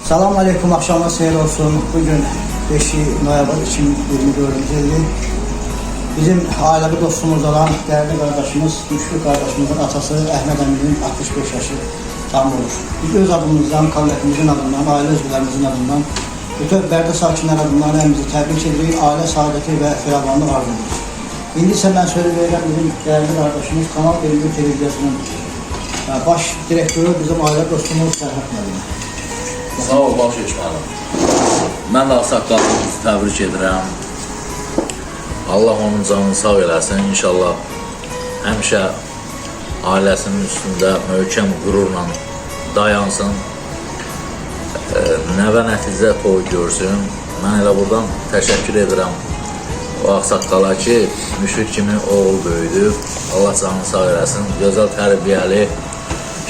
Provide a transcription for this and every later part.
Selamun Aleyküm, akşamınız hayır olsun. Bugün 5 noyabr 2024 yılı. Bizim ailevi dostumuz olan değerli kardeşimiz, Müşfik kardeşimizin atası Əhməd Əminin 65 yaşı tam olur. Biz öz adımızdan, kabinetimizin adından, aile üzvlərimizin adından, bütün Bərdə sakinlər adından hemimizi təbrik edirik, aile saadeti ve firavanlık arzu edirik. İndi ise ben söz verirəm bizim değerli kardeşimiz Kanal 21 Televizyasının baş direktörü bizim aile dostumuz Sərhət Müəllim. Sağ ol, baş geçməlim. Mən də ağsaqqalımızı təbrik edirəm. Allah onun canını sağ eləsin. İnşallah həmişə ailəsinin üstündə möhkəm qürurla dayansın. Nəvə nəticə toy görsün. Mən elə buradan təşəkkür edirəm o ağsaqqala ki, Müşfik kimi oğul böyüdü. Allah canını sağ eləsin. Gözəl tərbiyəli,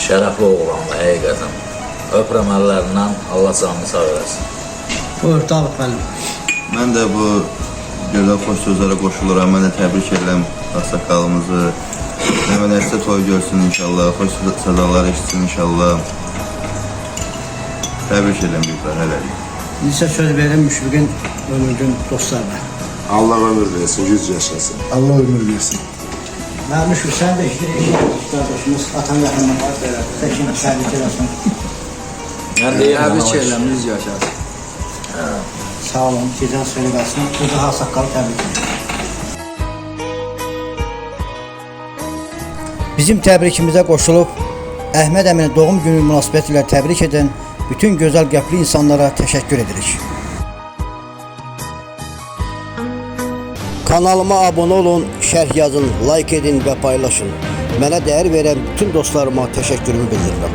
şərəfli oğlandı həqiqətən. Öpürəm əllərindən, Allah canını sağ eləsin. Buyur, Davud müəllim. Mən də bu gözəl xoş sözlərə qoşuluram. Mən də təbrik edirəm ağsaqqalımızı. Nəvə nəticə toy görsün inşallah. Xoş sədalar eşitsin inşallah. Təbrik edirəm büyüklər, hələlik. İndi isə söz verirəm Müşfiqin ömürgün dostlarına. Allah ömür versin, 100 yaşasın. Allah ömür versin. Mən Müşfiq, sən də işte kardeşimiz, atan yaxından var belə, təkin təbrik eləsin. Mən deyirəm, Təbrik edirəm, 100 yaşasın. Sağ olun, sizdən söyle qalsın. Burada ağsaqqalı təbrik edirəm. Bizim təbrikimizə qoşulub Əhməd Əmini doğum günü münasibətilə təbrik edən bütün gözəl qəlbli insanlara təşəkkür edirik. Kanalıma abone olun, şərh yazın, like edin və paylaşın. Mənə dəyər verən bütün dostlarıma təşəkkürümü bildirirəm.